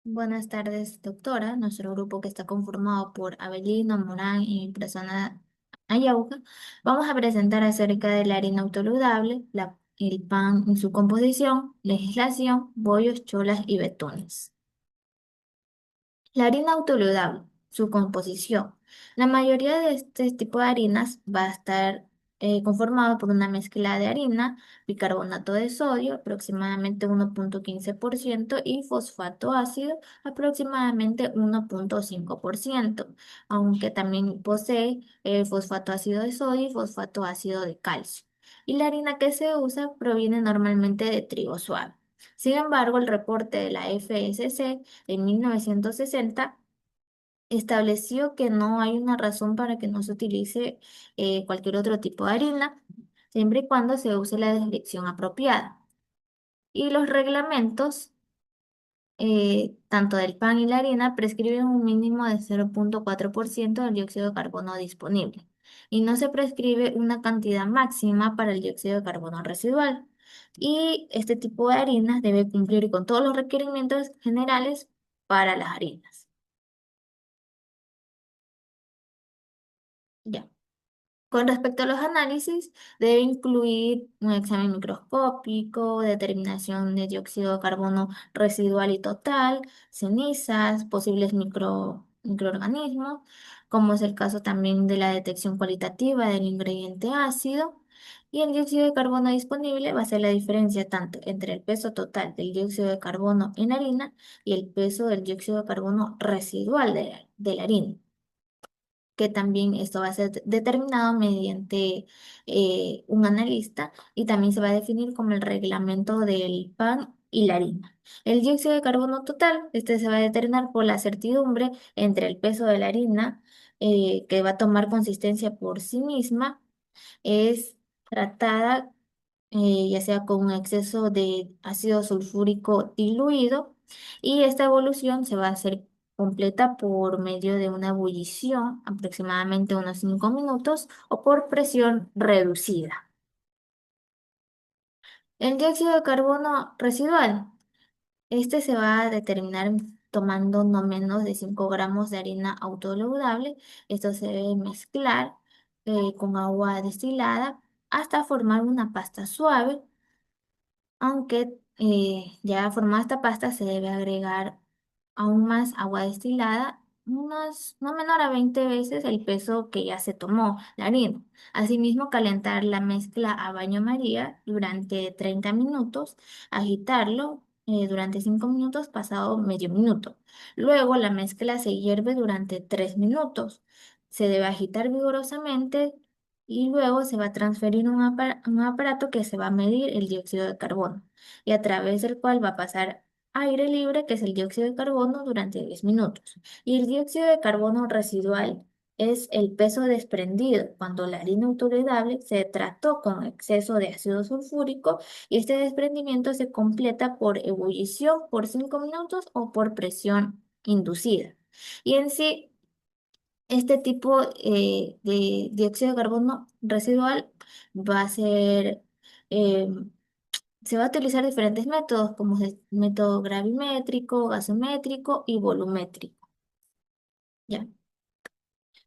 Buenas tardes, doctora. Nuestro grupo que está conformado por Abelino, Morán y mi persona Ayauca, vamos a presentar acerca de la harina autoludable, el pan en su composición, legislación, bollos, cholas y betunes. La harina autoludable, su composición. La mayoría de este tipo de harinas va a estar conformado por una mezcla de harina, bicarbonato de sodio, aproximadamente 1,15%, y fosfato ácido, aproximadamente 1,5%, aunque también posee fosfato ácido de sodio y fosfato ácido de calcio. Y la harina que se usa proviene normalmente de trigo suave. Sin embargo, el reporte de la FSC en 1960 estableció que no hay una razón para que no se utilice cualquier otro tipo de harina, siempre y cuando se use la descripción apropiada. Y los reglamentos, tanto del pan y la harina, prescriben un mínimo de 0,4% del dióxido de carbono disponible. Y no se prescribe una cantidad máxima para el dióxido de carbono residual. Y este tipo de harinas debe cumplir con todos los requerimientos generales para las harinas. Ya. Con respecto a los análisis, debe incluir un examen microscópico, determinación de dióxido de carbono residual y total, cenizas, posibles microorganismos, como es el caso también de la detección cualitativa del ingrediente ácido. Y el dióxido de carbono disponible va a ser la diferencia tanto entre el peso total del dióxido de carbono en harina y el peso del dióxido de carbono residual de la harina, que también esto va a ser determinado mediante un analista, y también se va a definir como el reglamento del pan y la harina. El dióxido de carbono total, este se va a determinar por la certidumbre entre el peso de la harina, que va a tomar consistencia por sí misma, es tratada ya sea con un exceso de ácido sulfúrico diluido, y esta evolución se va a hacer completa por medio de una ebullición, aproximadamente unos 5 minutos, o por presión reducida. El dióxido de carbono residual, este se va a determinar tomando no menos de 5 gramos de harina autoleudable. Esto se debe mezclar con agua destilada hasta formar una pasta suave, aunque ya formada esta pasta se debe agregar aún más agua destilada, no menor a 20 veces el peso que ya se tomó la harina. Asimismo, calentar la mezcla a baño María durante 30 minutos, agitarlo durante 5 minutos pasado medio minuto. Luego la mezcla se hierve durante 3 minutos. Se debe agitar vigorosamente y luego se va a transferir un aparato que se va a medir el dióxido de carbono, y a través del cual va a pasar aire libre, que es el dióxido de carbono, durante 10 minutos. Y el dióxido de carbono residual es el peso desprendido cuando la harina autodegradable se trató con exceso de ácido sulfúrico, y este desprendimiento se completa por ebullición por 5 minutos o por presión inducida. Y en sí, este tipo de dióxido de carbono residual va a ser, eh, se va a utilizar diferentes métodos, como es el método gravimétrico, gasométrico y volumétrico. ¿Ya?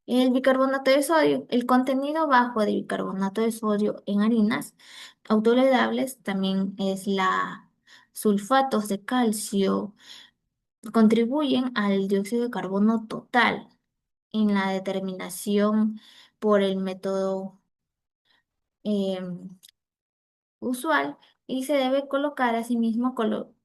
El bicarbonato de sodio, el contenido bajo de bicarbonato de sodio en harinas autoledables también es la sulfatos de calcio, contribuyen al dióxido de carbono total en la determinación por el método usual, y se debe colocar asimismo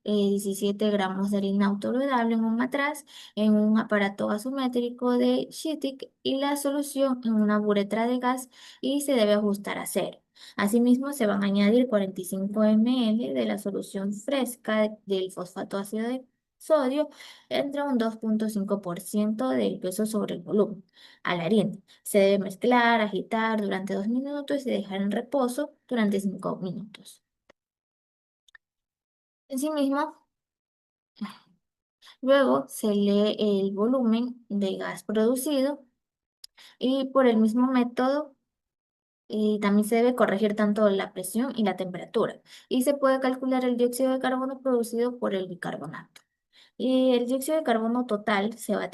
17 gramos de harina autoludable en un matraz, en un aparato gasométrico de Schittig, y la solución en una buretra de gas, y se debe ajustar a cero. Asimismo, se van a añadir 45 ml de la solución fresca del fosfato ácido de sodio entre un 2,5% del peso sobre el volumen a la harina. Se debe mezclar, agitar durante 2 minutos y dejar en reposo durante 5 minutos. Asimismo, luego se lee el volumen de gas producido, y por el mismo método también se debe corregir tanto la presión y la temperatura, y se puede calcular el dióxido de carbono producido por el bicarbonato. Y el dióxido de carbono total se va a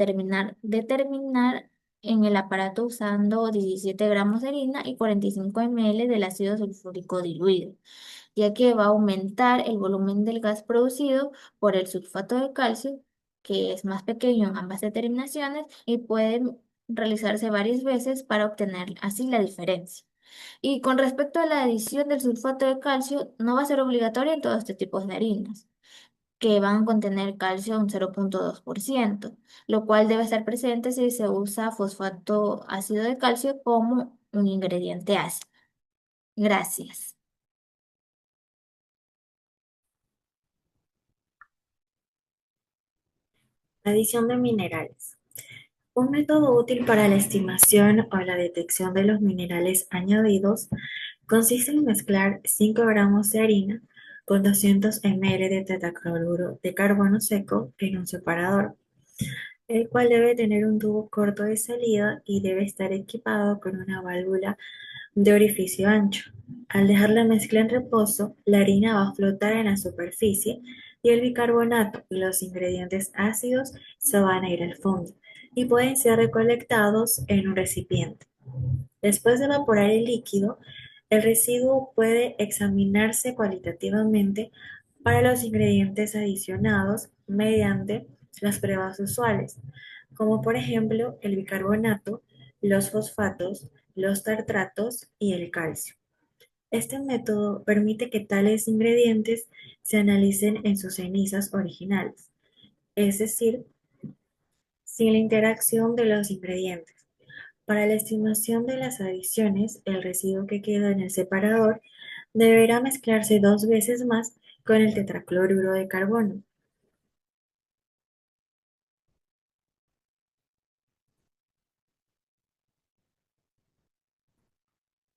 determinar en el aparato usando 17 gramos de harina y 45 ml del ácido sulfúrico diluido, ya que va a aumentar el volumen del gas producido por el sulfato de calcio, que es más pequeño en ambas determinaciones y puede realizarse varias veces para obtener así la diferencia. Y con respecto a la adición del sulfato de calcio, no va a ser obligatoria en todos estos tipos de harinas, que van a contener calcio un 0,2%, lo cual debe estar presente si se usa fosfato ácido de calcio como un ingrediente ácido. Gracias. Adición de minerales. Un método útil para la estimación o la detección de los minerales añadidos consiste en mezclar 5 gramos de harina con 200 ml de tetracloruro de carbono seco en un separador, el cual debe tener un tubo corto de salida y debe estar equipado con una válvula de orificio ancho. Al dejar la mezcla en reposo, la harina va a flotar en la superficie y el bicarbonato y los ingredientes ácidos se van a ir al fondo y pueden ser recolectados en un recipiente. Después de evaporar el líquido, el residuo puede examinarse cualitativamente para los ingredientes adicionados mediante las pruebas usuales, como por ejemplo el bicarbonato, los fosfatos, los tartratos y el calcio. Este método permite que tales ingredientes se analicen en sus cenizas originales, es decir, sin la interacción de los ingredientes. Para la estimación de las adiciones, el residuo que queda en el separador deberá mezclarse 2 veces más con el tetracloruro de carbono.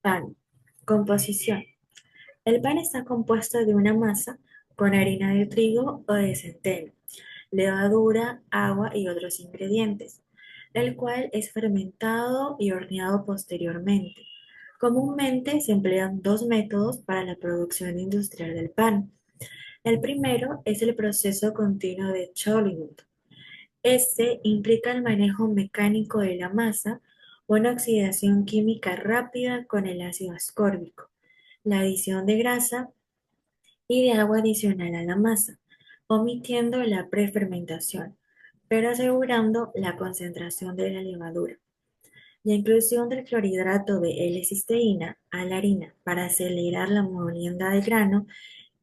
Pan. Composición. El pan está compuesto de una masa con harina de trigo o de centeno, levadura, agua y otros ingredientes, el cual es fermentado y horneado posteriormente. Comúnmente se emplean dos métodos para la producción industrial del pan. El primero es el proceso continuo de Chaulimus. Este implica el manejo mecánico de la masa, una oxidación química rápida con el ácido ascórbico, la adición de grasa y de agua adicional a la masa, omitiendo la prefermentación, pero asegurando la concentración de la levadura. La inclusión del clorhidrato de L-cisteína a la harina para acelerar la molienda del grano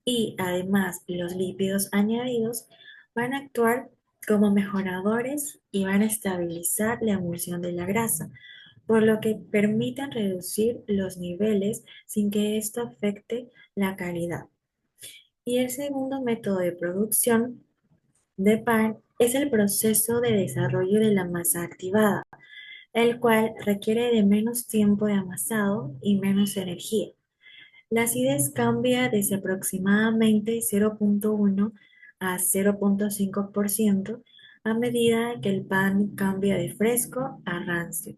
y además los lípidos añadidos van a actuar como mejoradores y van a estabilizar la emulsión de la grasa, por lo que permiten reducir los niveles sin que esto afecte la calidad. Y el segundo método de producción de pan es el proceso de desarrollo de la masa activada, el cual requiere de menos tiempo de amasado y menos energía. La acidez cambia desde aproximadamente 0,1 a 0,5% a medida que el pan cambia de fresco a rancio.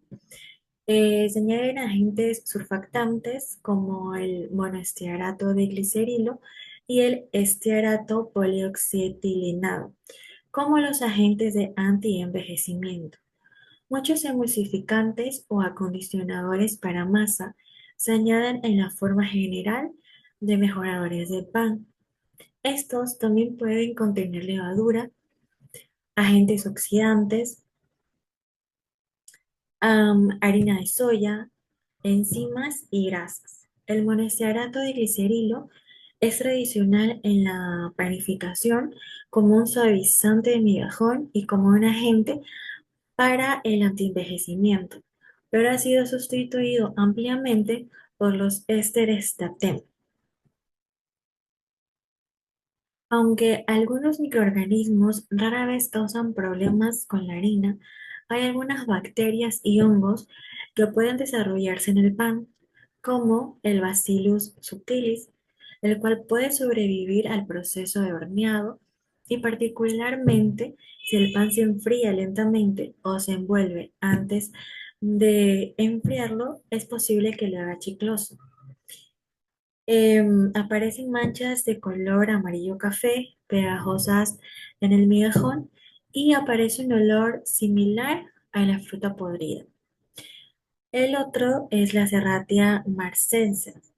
Se añaden agentes surfactantes como el monoestearato de glicerilo y el estearato polioxetilenado, como los agentes de antienvejecimiento. Muchos emulsificantes o acondicionadores para masa se añaden en la forma general de mejoradores de pan. Estos también pueden contener levadura, agentes oxidantes, harina de soya, enzimas y grasas. El monoestearato de glicerilo es tradicional en la panificación como un suavizante de migajón y como un agente para el antienvejecimiento, pero ha sido sustituido ampliamente por los ésteres TAPTEM. Aunque algunos microorganismos rara vez causan problemas con la harina, hay algunas bacterias y hongos que pueden desarrollarse en el pan, como el Bacillus subtilis, el cual puede sobrevivir al proceso de horneado y particularmente si el pan se enfría lentamente o se envuelve antes de enfriarlo, es posible que lo haga chicloso. Aparecen manchas de color amarillo café, pegajosas en el migajón y aparece un olor similar a la fruta podrida. El otro es la Serratia marcescens,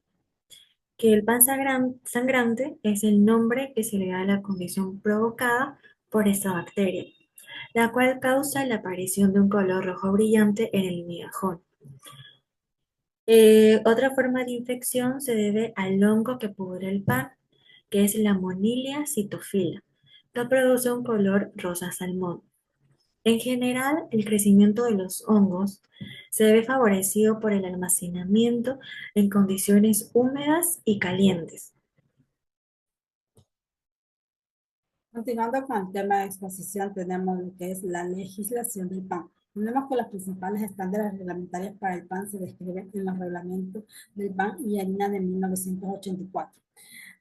que el pan sangrante es el nombre que se le da a la condición provocada por esta bacteria, la cual causa la aparición de un color rojo brillante en el migajón. Otra forma de infección se debe al hongo que pudre el pan, que es la Monilia cytophila, que produce un color rosa salmón. En general, el crecimiento de los hongos se ve favorecido por el almacenamiento en condiciones húmedas y calientes. Continuando con el tema de exposición, tenemos lo que es la legislación del pan. Tenemos que los principales estándares reglamentarios para el pan se describen en los reglamentos del pan y harina de 1984,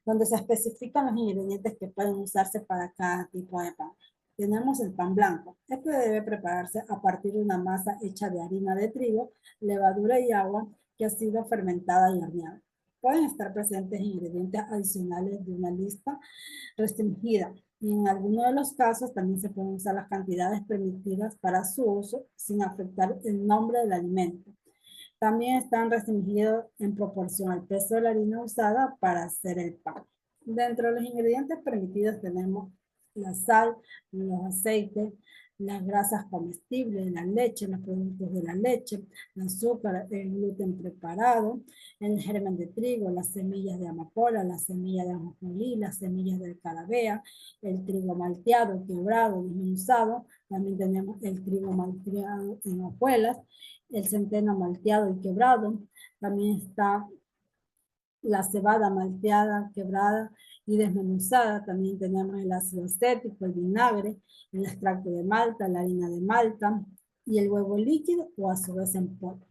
donde se especifican los ingredientes que pueden usarse para cada tipo de pan. Tenemos el pan blanco. Este debe prepararse a partir de una masa hecha de harina de trigo, levadura y agua que ha sido fermentada y horneada. Pueden estar presentes ingredientes adicionales de una lista restringida. Y en algunos de los casos también se pueden usar las cantidades permitidas para su uso sin afectar el nombre del alimento. También están restringidos en proporción al peso de la harina usada para hacer el pan. Dentro de los ingredientes permitidos tenemos la sal, los aceites, las grasas comestibles, la leche, los productos de la leche, el azúcar, el gluten preparado, el germen de trigo, las semillas de amapola, las semillas de ajonjolí, las semillas de carabea, el trigo malteado, quebrado, desmenuzado. También tenemos el trigo malteado en hojuelas, el centeno malteado y quebrado. También está la cebada malteada, quebrada y desmenuzada. También tenemos el ácido acético, el vinagre, el extracto de malta, la harina de malta y el huevo líquido o a su vez en polvo.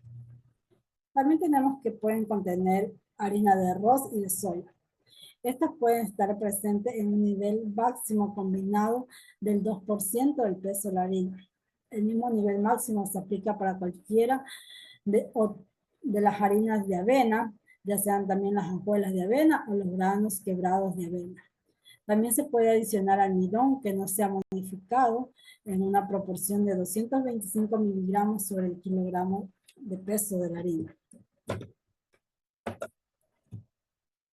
También tenemos que pueden contener harina de arroz y de soya. Estas pueden estar presentes en un nivel máximo combinado del 2% del peso de la harina. El mismo nivel máximo se aplica para cualquiera de las harinas de avena, ya sean también las hojuelas de avena o los granos quebrados de avena. También se puede adicionar almidón que no sea modificado en una proporción de 225 miligramos sobre el kilogramo de peso de la harina.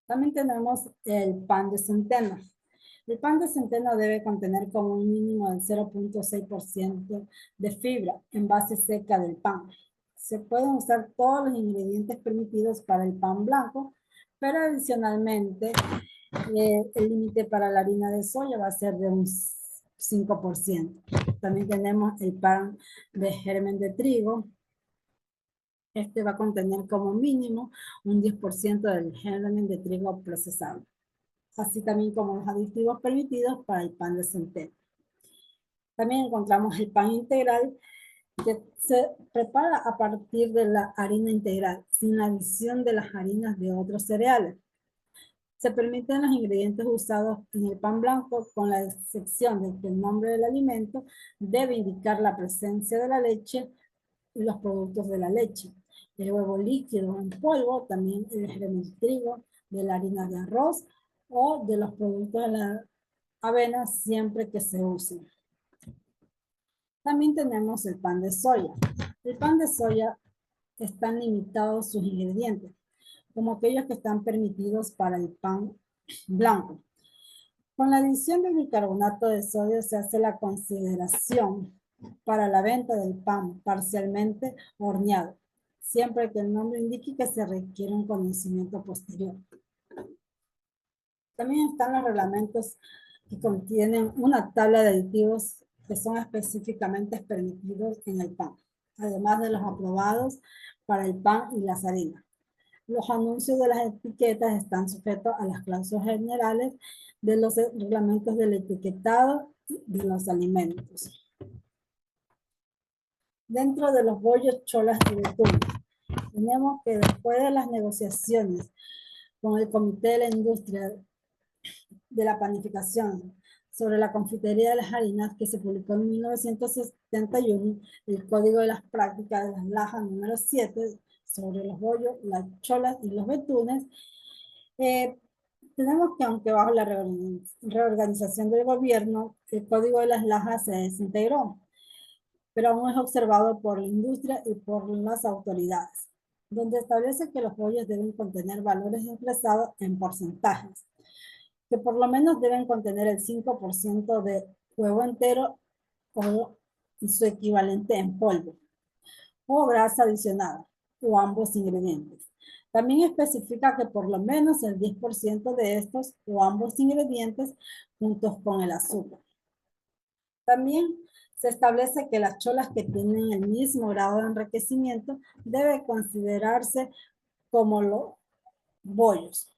También tenemos el pan de centeno. El pan de centeno debe contener como un mínimo del 0.6% de fibra en base seca del pan. Se pueden usar todos los ingredientes permitidos para el pan blanco, pero adicionalmente el límite para la harina de soya va a ser de un 5%. También tenemos el pan de germen de trigo. Este va a contener como mínimo un 10% del germen de trigo procesado, así también como los aditivos permitidos para el pan de centeno. También encontramos el pan integral que se prepara a partir de la harina integral, sin la adición de las harinas de otros cereales. Se permiten los ingredientes usados en el pan blanco con la excepción de que el nombre del alimento debe indicar la presencia de la leche y los productos de la leche. El huevo líquido en polvo, también el germen de trigo, de la harina de arroz o de los productos de la avena siempre que se usen. También tenemos el pan de soya. El pan de soya están limitados sus ingredientes, como aquellos que están permitidos para el pan blanco. Con la adición del bicarbonato de sodio se hace la consideración para la venta del pan parcialmente horneado, siempre que el nombre indique que se requiere un conocimiento posterior. También están los reglamentos que contienen una tabla de aditivos que son específicamente permitidos en el pan, además de los aprobados para el pan y las harinas. Los anuncios de las etiquetas están sujetos a las cláusulas generales de los reglamentos del etiquetado de los alimentos. Dentro de los bollos, cholas y betunes, tenemos que después de las negociaciones con el Comité de la Industria de la Panificación sobre la confitería de las harinas, que se publicó en 1971, el Código de las Prácticas de las Lajas número 7, sobre los bollos, las cholas y los betunes, Eh, Tenemos que, aunque bajo la reorganización del gobierno, el código de las lajas se desintegró, pero aún es observado por la industria y por las autoridades, donde establece que los pollos deben contener valores expresados en porcentajes, que por lo menos deben contener el 5% de huevo entero o su equivalente en polvo, o grasa adicionada, o ambos ingredientes. También especifica que por lo menos el 10% de estos o ambos ingredientes juntos con el azúcar. También se establece que las cholas que tienen el mismo grado de enriquecimiento debe considerarse como los bollos.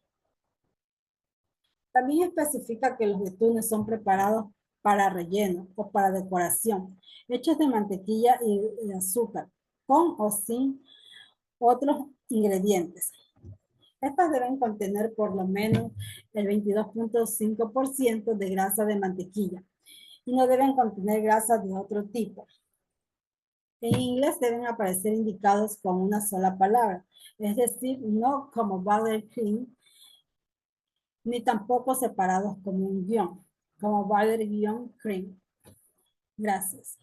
También especifica que los betunes son preparados para relleno o para decoración, hechos de mantequilla y de azúcar, con o sin otros ingredientes. Estas deben contener por lo menos el 22.5% de grasa de mantequilla y no deben contener grasa de otro tipo. En inglés deben aparecer indicados con una sola palabra, es decir, no como buttercream, ni tampoco separados como un guión, como butter-cream. Gracias.